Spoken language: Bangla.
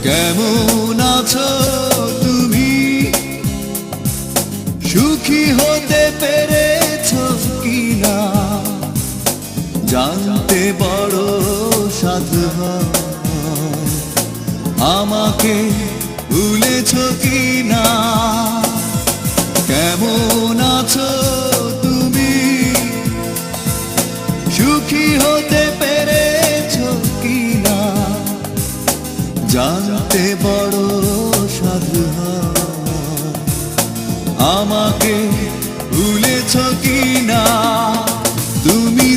কেমন আছো তুমি? সুখী হতে পেরেছো কিনা জানতে বড় সাধু হয়। আমাকে ভুলেছো কিনা? কেমন আছো তুমি? সুখী হতে পেরেছো কিনা জানতে বড় সাধু হয়। আমাকে ভুলেছো কিনা? তুমি